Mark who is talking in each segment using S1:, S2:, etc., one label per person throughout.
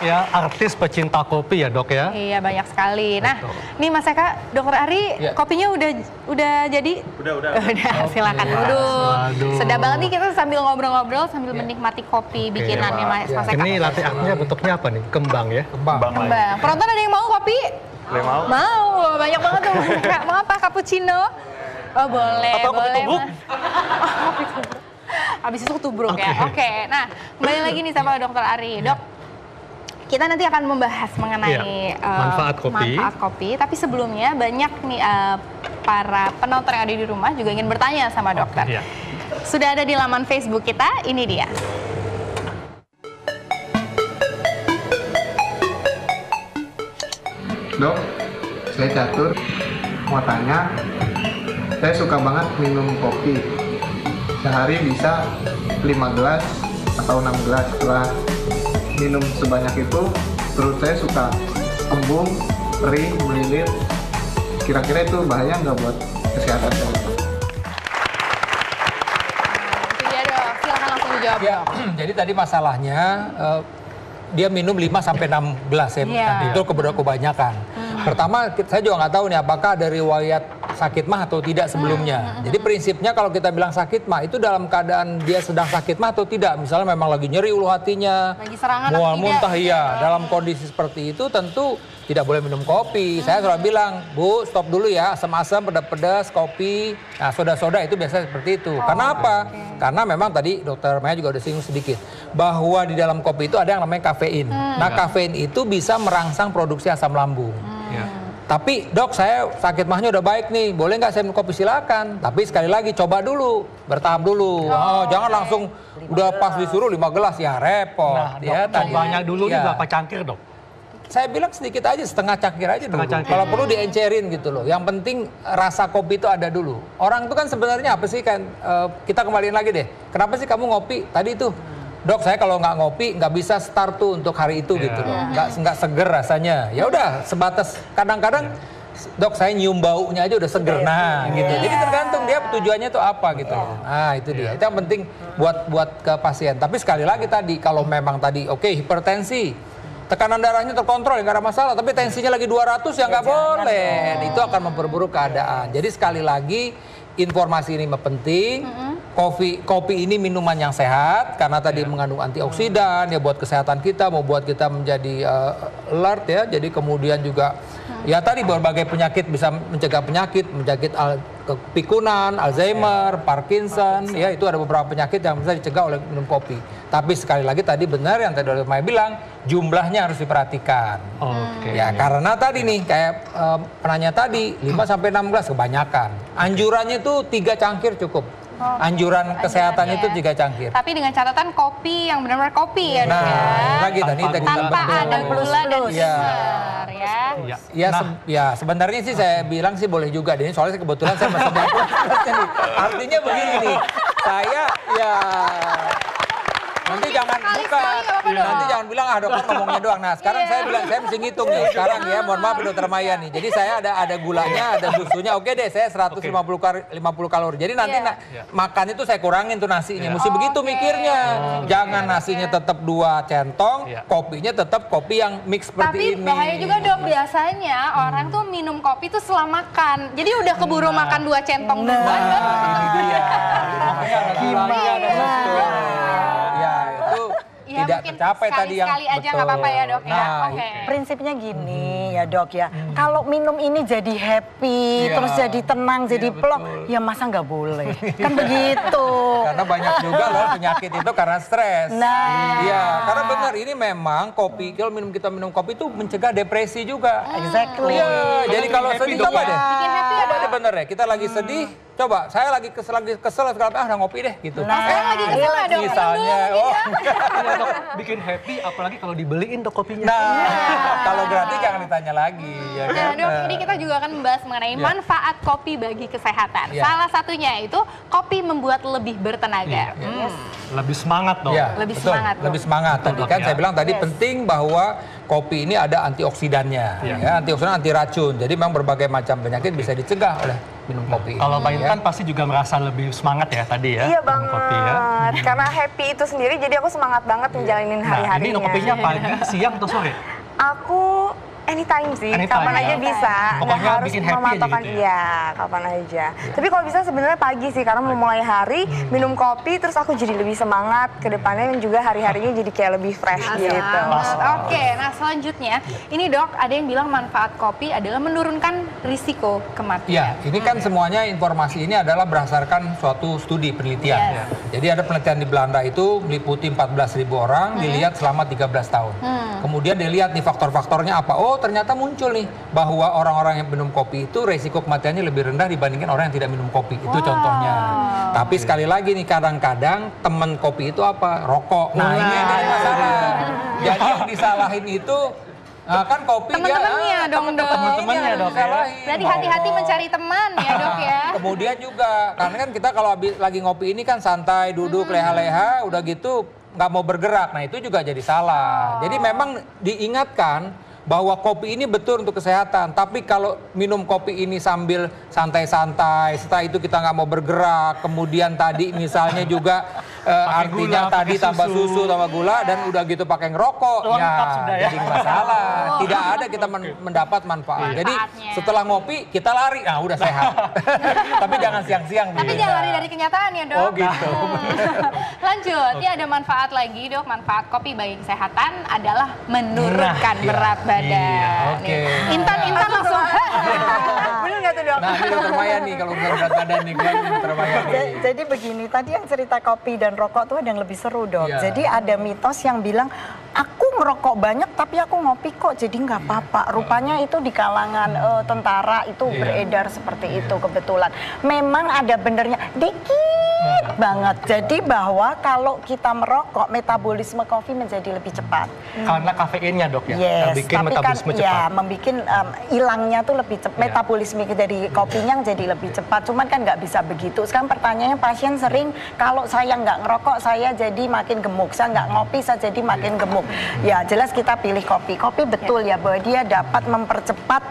S1: ya artis pecinta kopi ya dok ya.
S2: Iya banyak sekali. Nah,
S1: Betul.
S2: nih Mas Eka, Dokter Ari, kopinya udah jadi? Udah. Silakan duduk. Sedap banget nih kita sambil ngobrol-ngobrol sambil menikmati kopi bikinannya Mas Eka.
S1: Ini latte artnya bentuknya apa nih? Kembang ya?
S2: Kembang. Penonton ada yang mau kopi?
S3: Mau?
S2: Mau, banyak banget tuh. Mau apa? Cappuccino? Oh boleh,
S1: atau kopi
S2: boleh.
S1: tubruk?
S2: Kopi tubruk. Habis itu tubruk ya. Oke. Nah, kembali lagi nih sama Dokter Ari. Dok, kita nanti akan membahas mengenai
S1: manfaat kopi.
S2: Tapi sebelumnya banyak nih para penonton yang ada di rumah juga ingin bertanya sama dokter.
S1: Iya.
S2: Sudah ada di laman Facebook kita, ini dia.
S4: Dok, saya Catur, mau tanya, saya suka banget minum kopi. Sehari bisa 5 gelas atau 6 gelas. Setelah minum sebanyak itu, perut saya suka kembung, perih, melilit. Kira-kira itu bahaya nggak buat kesehatan saya?
S2: Itu dia dok, silakan langsung dijawab.
S5: Ya, jadi tadi masalahnya dia minum 5-6 gelas ya, itu kebanyakan. Pertama, saya juga nggak tahu nih apakah ada riwayat sakit mah atau tidak sebelumnya. Jadi prinsipnya kalau kita bilang sakit mah itu dalam keadaan dia sedang sakit mah atau tidak. Misalnya memang lagi nyeri ulu hatinya,
S2: lagi serangan
S5: mual muntah iya. Dalam kondisi seperti itu tentu tidak boleh minum kopi. Saya selalu bilang, Bu, stop dulu ya, asam-asam, pedas-pedas, kopi. Nah, soda-soda itu biasanya seperti itu. Karena apa? Karena memang tadi Dokter Maya juga udah singgung sedikit bahwa di dalam kopi itu ada yang namanya kafein. Nah, kafein itu bisa merangsang produksi asam lambung. Tapi dok, saya sakit mahnya udah baik nih, boleh nggak saya minum kopi? Silakan. Tapi sekali lagi coba dulu, bertahap dulu. Jangan langsung udah pas disuruh 5 gelas ya repot.
S1: Nah, dok, cobanya dulu ini berapa cangkir dok?
S5: Saya bilang sedikit aja, setengah cangkir aja dulu.
S1: Kalau
S5: perlu diencerin gitu loh. Yang penting rasa kopi itu ada dulu. Orang itu kan sebenarnya apa sih kan? Kita kembaliin lagi deh. Kenapa sih kamu ngopi? Tadi tuh, dok saya kalau nggak ngopi nggak bisa start tuh untuk hari itu gitu loh. Nggak seger rasanya. Ya udah sebatas kadang-kadang. Dok saya nyium baunya aja udah seger, nah gitu. Jadi tergantung dia tujuannya tuh apa gitu. Nah itu dia. Itu yang penting buat ke pasien. Tapi sekali lagi tadi kalau memang tadi oke, hipertensi, tekanan darahnya terkontrol ya nggak ada masalah. Tapi tensinya lagi 200 ya nggak boleh. Itu akan memperburuk keadaan. Jadi sekali lagi informasi ini penting. Kopi ini minuman yang sehat karena tadi mengandung antioksidan ya buat kesehatan kita, mau buat kita menjadi alert ya. Jadi kemudian juga ya tadi berbagai penyakit bisa mencegah penyakit pikunan, Alzheimer, Parkinson, ya itu ada beberapa penyakit yang bisa dicegah oleh minum kopi. Tapi sekali lagi tadi benar yang tadi Dokter Maya bilang, jumlahnya harus diperhatikan. Ya karena tadi nih kayak penanya tadi 5-6 gelas kebanyakan. Anjurannya itu 3 cangkir cukup. Anjuran kesehatan itu 3 cangkir.
S2: Tapi dengan catatan kopi yang benar-benar kopi ya dok ya.
S5: Lagi tadi
S2: tanpa ada gula dan sugar ya.
S5: Ya sebenarnya sih saya bilang sih boleh juga. Ini soalnya kebetulan saya masih nih. Artinya begini nih. Saya ya nanti jangan bukan. Nanti jangan bilang dokter ngomongnya doang. Nah sekarang saya bilang saya mesti ngitung nih. Sekarang ya mohon maaf Dokter Maya nih. Jadi saya ada gulanya, ada susunya. Oke deh saya 150 kalori. Jadi nanti makan itu saya kurangin tuh nasinya. Mesti begitu mikirnya. Jangan nasinya tetap 2 centong, kopinya tetap kopi yang mix seperti ini.
S2: Tapi bahaya juga dok, biasanya orang tuh minum kopi tuh setelah makan. Jadi udah keburu makan 2 centong duluan.
S5: Ini dia. Makanya
S2: Ya,
S5: tidak tercapai tadi yang
S2: sekali aja nggak apa-apa ya dok ya.
S6: Prinsipnya gini ya dok ya. Kalau minum ini jadi happy, terus jadi tenang, jadi plong, ya masa nggak boleh? Kan begitu.
S5: Karena banyak juga loh penyakit itu karena stres. Iya, karena benar ini memang kopi. Kalau kita minum kopi itu mencegah depresi juga.
S6: Exactly.
S5: Iya, jadi kalau sedih coba deh.
S2: Bikin happy ya dok.
S5: Bener ya, kita lagi sedih. Coba, saya lagi kesel sekarang udah ngopi deh gitu.
S2: Sekarang lagi kesel ya dok.
S5: Misalnya,
S1: bikin happy apalagi kalau dibeliin dok kopinya.
S5: Nah, kalau gratis jangan ditanya lagi. Ya kan?
S2: Nah dok, ini kita juga akan membahas mengenai manfaat kopi bagi kesehatan. Salah satunya itu kopi membuat lebih bertenaga.
S1: Lebih semangat dong.
S2: Lebih semangat.
S5: Lebih semangat. Tadi kan saya bilang tadi penting bahwa kopi ini ada antioksidannya. Ya, antioksidan anti racun. Jadi memang berbagai macam penyakit bisa dicegah oleh minum kopi.
S1: Kalau Mbak Intan pasti juga merasa lebih semangat ya tadi ya.
S3: Iya
S1: minum
S3: banget,
S1: kopi ya.
S3: karena happy itu sendiri jadi aku semangat banget menjalanin
S1: Nah,
S3: hari-harinya.
S1: ini minum kopinya pagi, siang atau sore?
S3: Aku anytime sih,
S1: Anytime,
S3: kapan
S1: ya?
S3: aja bisa, nggak
S1: Pokoknya
S3: harus
S1: bikin happy aja
S3: mematokkan
S1: gitu ya?
S3: iya, kapan aja. Tapi kalau bisa sebenarnya pagi sih, karena memulai hari minum kopi, terus aku jadi lebih semangat ke depannya dan juga hari-harinya jadi kayak lebih fresh gitu.
S2: Oke, nah selanjutnya ini Dok, ada yang bilang manfaat kopi adalah menurunkan risiko kematian.
S5: Ya, ini kan semuanya informasi ini adalah berdasarkan suatu studi penelitian.
S2: Yes.
S5: Jadi ada penelitian di Belanda itu meliputi 14.000 orang, dilihat selama 13 tahun. Kemudian dilihat nih faktor-faktornya apa. Oh, ternyata muncul nih bahwa orang-orang yang minum kopi itu resiko kematiannya lebih rendah dibandingkan orang yang tidak minum kopi. Itu contohnya. Tapi sekali lagi nih, kadang-kadang teman kopi itu apa? Rokok. Nah, ini yang jadi masalah. Jadi yang disalahin itu kan kopi
S2: Teman-temannya
S5: dia
S2: dong, Dok.
S1: Teman-temannya, Dok, ya.
S2: Berarti hati-hati mencari teman ya Dok ya.
S5: Kemudian juga, karena kan kita kalau lagi ngopi ini kan santai, duduk, leha-leha, udah gitu nggak mau bergerak. Nah itu juga jadi salah. Jadi memang diingatkan bahwa kopi ini betul untuk kesehatan. Tapi kalau minum kopi ini sambil santai-santai, setelah itu kita nggak mau bergerak, kemudian tadi misalnya juga artinya
S1: gula,
S5: tadi tambah susu, tambah gula, dan udah gitu pakai ngerokok,
S1: Lengkap sudah ya.
S5: jadi masalah. Tidak ada kita mendapat manfaat. Jadi setelah ngopi kita lari, nah udah sehat. Tapi jangan siang-siang.
S2: Tapi jangan lari dari kenyataan ya Dok.
S5: Oh gitu.
S2: Lanjut, ini ada manfaat lagi Dok. Manfaat kopi bagi kesehatan adalah menurunkan berat badan.
S1: Iya, oke.
S2: Nih. Intan langsung.
S3: Bener nggak tuh Dok?
S5: Nah ini Dokter Maya nih kalau urusan berat badan nih, kan Dokter Maya nih.
S6: Jadi begini, tadi yang cerita kopi dan rokok tuh ada yang lebih seru Dok.
S5: Iya.
S6: Jadi ada mitos yang bilang, aku ngerokok banyak tapi aku ngopi kok jadi nggak apa-apa. Rupanya itu di kalangan tentara itu beredar seperti itu kebetulan. Memang ada benernya, dikit banget. Jadi bahwa kalau kita merokok, metabolisme kopi menjadi lebih cepat.
S1: Karena kafeinnya Dok ya, yang
S6: Yes,
S1: bikin
S6: tapi
S1: metabolisme
S6: kan
S1: cepat.
S6: ya membuat hilangnya tuh lebih cepat, metabolisme dari kopinya jadi lebih cepat. Cuman kan nggak bisa begitu. Sekarang pertanyaannya pasien sering, kalau saya nggak ngerokok saya jadi makin gemuk, saya nggak ngopi saya jadi makin gemuk. Ya jelas kita pilih kopi. Kopi betul ya bahwa dia dapat mempercepat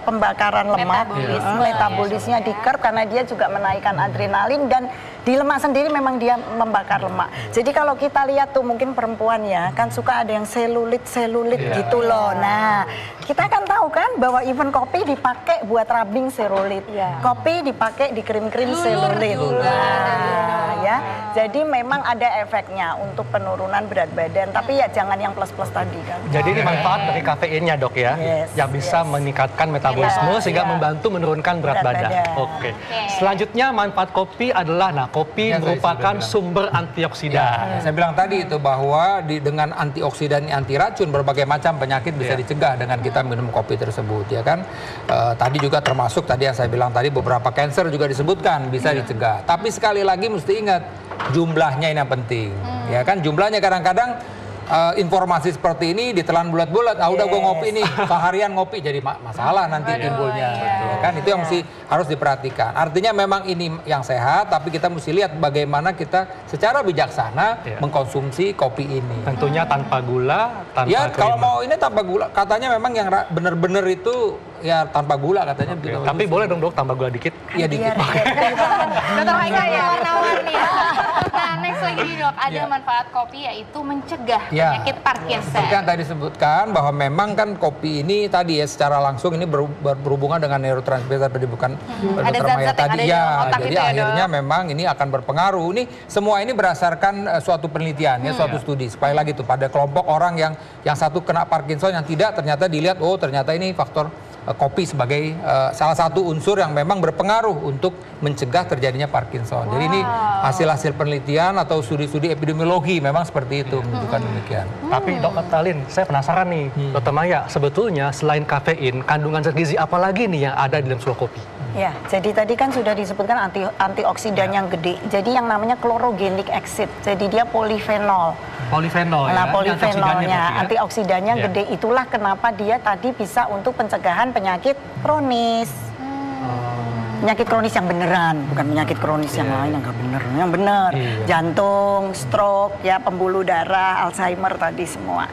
S6: pembakaran lemak, metabolisnya di curb karena dia juga menaikkan adrenalin dan di lemak sendiri memang dia membakar lemak. Jadi kalau kita lihat tuh mungkin perempuan ya kan suka ada yang selulit gitu loh. Nah kita kan tahu kan bahwa even kopi dipakai buat rubbing selulit, kopi dipakai di krim-krim selulit. Nah, ya jadi memang ada efeknya untuk penurunan berat badan. Tapi ya jangan yang plus-plus tadi kan.
S1: Jadi ini manfaat dari kafeinnya Dok ya,
S6: Yes,
S1: yang bisa meningkatkan metabolisme sehingga membantu menurunkan berat badan. Oke. Selanjutnya manfaat kopi adalah, nah kopi
S5: Ya, saya
S1: merupakan
S5: sudah bilang.
S1: sumber antioksidan.
S5: Saya bilang tadi itu bahwa dengan antioksidan, anti racun, berbagai macam penyakit bisa dicegah dengan kita minum kopi tersebut, ya kan. Tadi juga termasuk tadi yang saya bilang tadi beberapa kanker juga disebutkan bisa dicegah. Tapi sekali lagi mesti ingat jumlahnya ini yang penting, ya kan. Jumlahnya kadang-kadang informasi seperti ini ditelan bulat-bulat. Ah udah gue ngopi nih, seharian ngopi jadi masalah nanti timbulnya, ya kan. Itu yang mesti harus diperhatikan. Artinya memang ini yang sehat, tapi kita mesti lihat bagaimana kita secara bijaksana mengkonsumsi kopi ini.
S1: Tentunya tanpa gula, tanpa
S5: Ya kalau
S1: creamer.
S5: mau ini tanpa gula, katanya memang yang benar-benar itu ya tanpa gula katanya.
S1: Oke, tapi boleh dong Dok tambah gula dikit?
S5: Iya dikit.
S2: Dr. Haika ya warna-warni. Nah next lagi nih Dok, ada manfaat kopi yaitu mencegah penyakit Parkinson.
S5: Seperti yang tadi disebutkan bahwa memang kan kopi ini tadi ya secara langsung ini berhubungan dengan neurotransmitter tadi bukan
S2: Ada
S5: Dr. Maya
S2: zat-zat yang
S5: tadi
S2: ada di otak
S5: jadi
S2: itu ya,
S5: akhirnya
S2: Dok.
S5: memang ini akan berpengaruh. Ini semua ini berdasarkan suatu penelitian ya, suatu studi. Sekali lagi tuh pada kelompok orang yang satu kena Parkinson, yang tidak ternyata dilihat oh ternyata ini faktor kopi sebagai salah satu unsur yang memang berpengaruh untuk mencegah terjadinya Parkinson. Jadi ini hasil-hasil penelitian atau studi-studi epidemiologi memang seperti itu menunjukkan demikian.
S1: Tapi Dr. Talin, saya penasaran nih, Dr. Maya, sebetulnya selain kafein, kandungan zat gizi apa lagi nih yang ada di dalam sebuah kopi?
S6: Ya, jadi tadi kan sudah disebutkan antioksidan yang gede. Jadi yang namanya chlorogenic acid. Jadi dia polifenol.
S1: Polifenol
S6: Nah,
S1: ya?
S6: polifenolnya, antioksidannya
S1: Ya.
S6: gede. Itulah kenapa dia tadi bisa untuk pencegahan penyakit kronis. Penyakit kronis yang beneran, bukan penyakit kronis yang lain yang nggak bener. Yang bener, jantung, stroke, ya pembuluh darah, Alzheimer tadi semua.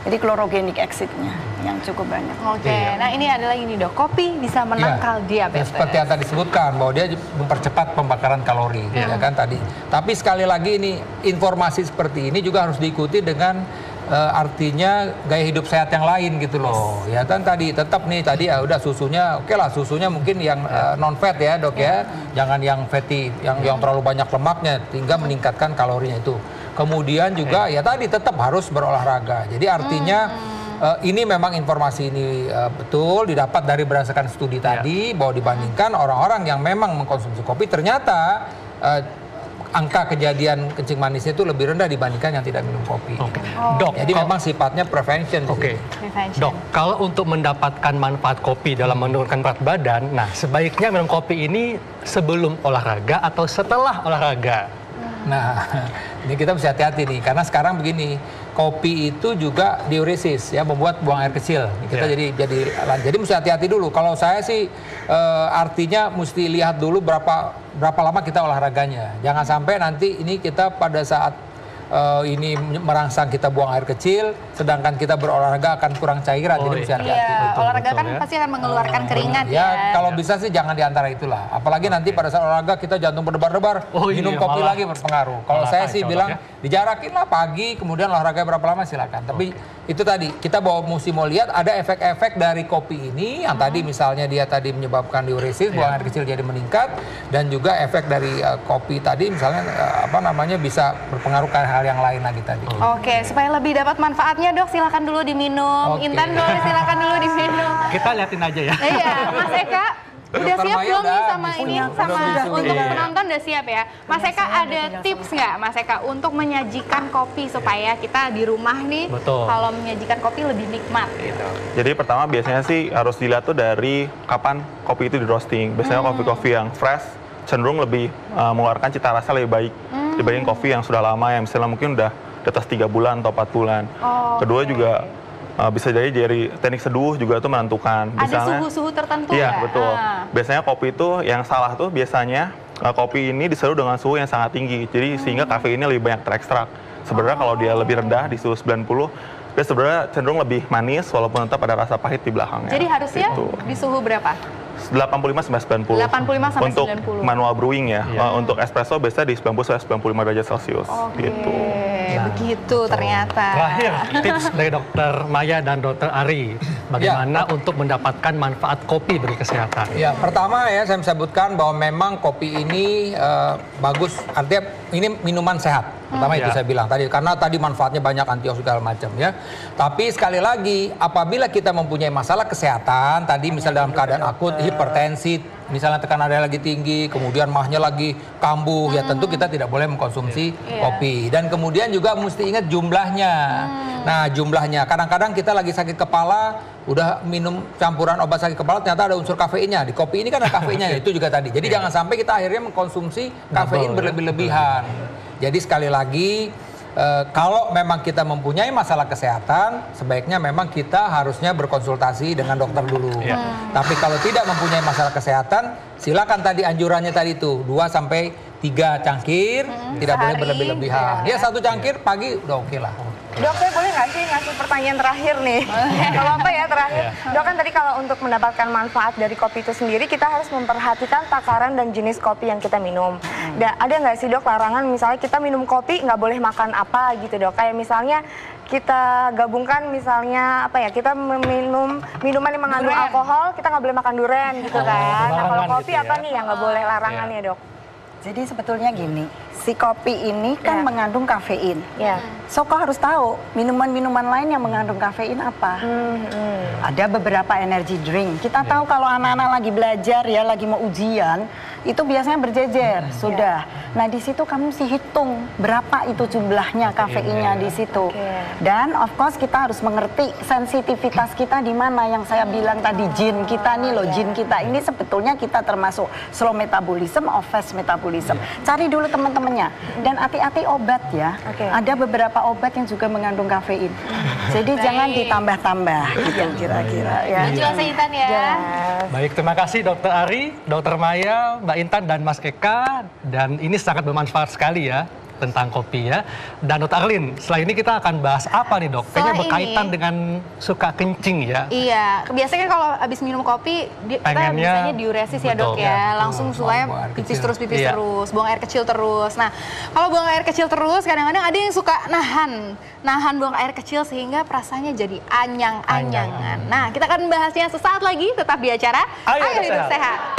S6: Jadi chlorogenic acid-nya. yang cukup banyak.
S2: Oke, nah ini adalah ini dok, kopi bisa menangkal diabetes.
S5: Seperti yang tadi disebutkan bahwa dia mempercepat pembakaran kalori, ya kan tadi. Tapi sekali lagi ini informasi seperti ini juga harus diikuti dengan artinya gaya hidup sehat yang lain gitu loh. Ya kan tadi tetap nih tadi ya udah susunya oke lah, susunya mungkin yang non fat ya dok ya. Jangan yang fatty, yang terlalu banyak lemaknya hingga meningkatkan kalorinya itu. Kemudian juga ya tadi tetap harus berolahraga. Jadi artinya ini memang informasi ini betul didapat dari berdasarkan studi tadi bahwa dibandingkan orang-orang yang memang mengkonsumsi kopi ternyata angka kejadian kencing manisnya itu lebih rendah dibandingkan yang tidak minum kopi.
S1: Dok,
S5: jadi memang sifatnya prevention.
S1: Dok, kalau untuk mendapatkan manfaat kopi dalam menurunkan berat badan, nah sebaiknya minum kopi ini sebelum olahraga atau setelah olahraga?
S5: Nah, ini kita mesti hati-hati nih, karena sekarang begini, kopi itu juga diuresis, ya, membuat buang air kecil. Kita jadi mesti hati-hati dulu. Kalau saya sih artinya mesti lihat dulu berapa lama kita olahraganya. Jangan sampai nanti ini kita pada saat ini merangsang kita buang air kecil, sedangkan kita berolahraga akan kurang cairan, jadi mesti hati-hati.
S2: Iya, olahraga kan pasti akan mengeluarkan keringat ya.
S5: Kalau bisa sih jangan diantara itulah. Apalagi nanti pada saat olahraga kita jantung berdebar-debar, minum kopi lagi berpengaruh. Kalau saya sih bilang dijarakin lah pagi, kemudian olahraga berapa lama silakan. Tapi itu tadi kita mesti mau lihat ada efek-efek dari kopi ini yang tadi misalnya dia tadi menyebabkan diuresis, buang air kecil jadi meningkat, dan juga efek dari kopi tadi misalnya bisa berpengaruh ke hal yang lain lagi tadi.
S2: Oke, supaya lebih dapat manfaatnya dok, silakan dulu diminum. Intan boleh silakan dulu diminum.
S1: Kita liatin aja ya.
S2: Iya, Mas Eka. Udah siap belum nih sama ini sama untuk penonton udah siap ya? Mas Eka ada tips nggak Mas Eka untuk menyajikan kopi supaya kita di rumah nih kalau menyajikan kopi lebih nikmat gitu?
S7: Jadi pertama biasanya sih harus dilihat tuh dari kapan kopi itu di roasting. Biasanya kopi-kopi yang fresh cenderung lebih mengeluarkan cita rasa lebih baik dibanding kopi yang sudah lama yang misalnya mungkin udah di atas 3 bulan atau 4 bulan. Kedua juga bisa jadi dari teknik seduh juga itu menentukan.
S2: Ada suhu-suhu tertentu
S7: Iya, betul. Biasanya kopi itu yang salah tuh biasanya kopi ini diseduh dengan suhu yang sangat tinggi. Jadi sehingga kafeinnya lebih banyak terekstrak. Sebenarnya kalau dia lebih rendah di suhu 90, dia sebenarnya cenderung lebih manis walaupun tetap ada rasa pahit di belakangnya.
S2: Jadi harusnya di suhu berapa?
S7: 85-90.
S2: 85-90.
S7: Untuk manual brewing ya. Untuk espresso biasanya di 90-95 derajat Celcius. Gitu.
S2: Begitu ternyata.
S1: Terakhir, tips dari Dokter Maya dan Dokter Ari, bagaimana untuk mendapatkan manfaat kopi bagi kesehatan?
S5: Ya, pertama ya saya sebutkan bahwa memang kopi ini bagus, artinya ini minuman sehat. Pertama itu saya bilang tadi, karena tadi manfaatnya banyak, antioksidan macam ya. Tapi sekali lagi, apabila kita mempunyai masalah kesehatan, tadi misalnya dalam keadaan akut, hipertensi, misalnya tekanan darah lagi tinggi, kemudian mahnya lagi kambuh, ya tentu kita tidak boleh mengkonsumsi kopi. Dan kemudian juga mesti ingat jumlahnya. Nah jumlahnya, kadang-kadang kita lagi sakit kepala, udah minum campuran obat sakit kepala, ternyata ada unsur kafeinnya. Di kopi ini kan ada kafeinnya, itu juga tadi. Jadi jangan sampai kita akhirnya mengkonsumsi kafein berlebih-lebihan. Jadi sekali lagi, kalau memang kita mempunyai masalah kesehatan, sebaiknya memang kita harusnya berkonsultasi dengan dokter dulu. Tapi kalau tidak mempunyai masalah kesehatan, silakan tadi anjurannya tadi itu 2-3 cangkir, tidak boleh berlebih-lebihan. Ya 1 cangkir pagi udah oke lah.
S3: Dok, saya boleh nggak sih ngasih pertanyaan terakhir nih? Kalau apa ya terakhir? Dok, kan tadi kalau untuk mendapatkan manfaat dari kopi itu sendiri, kita harus memperhatikan takaran dan jenis kopi yang kita minum. Ada nggak sih dok larangan misalnya kita minum kopi nggak boleh makan apa gitu dok? Kayak misalnya kita gabungkan misalnya kita meminum minuman yang mengandung alkohol, kita nggak boleh makan durian gitu kan? Nah kalau kopi apa nih yang nggak boleh larangannya dok?
S6: Jadi sebetulnya gini, si kopi ini kan mengandung kafein. So kau harus tahu minuman-minuman lain yang mengandung kafein apa. Ada beberapa energy drink. Kita tahu kalau anak-anak lagi belajar ya, lagi mau ujian, itu biasanya berjejer sudah. Nah di situ kamu mesti hitung berapa itu jumlahnya kafeinnya di situ. Dan of course kita harus mengerti sensitivitas kita di mana yang saya bilang tadi, jin kita nih loh, jin kita ini sebetulnya kita termasuk slow metabolism or fast metabolism. Cari dulu teman-temannya. Dan hati-hati obat ya. Ada beberapa obat yang juga mengandung kafein. Jadi jangan ditambah-tambah gitu kira-kira ya.
S2: Jelasin Intan ya.
S1: Baik, terima kasih Dokter Ari, Dokter Maya, Mbak Intan dan Mas Eka, dan ini sangat bermanfaat sekali ya. tentang kopi ya. Dan Dr. Arlin, setelah ini kita akan bahas apa nih dok? Kayaknya berkaitan dengan suka kencing ya.
S2: Iya, biasanya kalau habis minum kopi kita biasanya diuresis ya dok ya. Langsung supaya pipis terus, buang air kecil terus. Nah, kalau buang air kecil terus kadang-kadang ada yang suka nahan buang air kecil sehingga perasaannya jadi anyang-anyangan. Nah, kita akan bahasnya sesaat lagi, tetap di acara Ayo Hidup Sehat.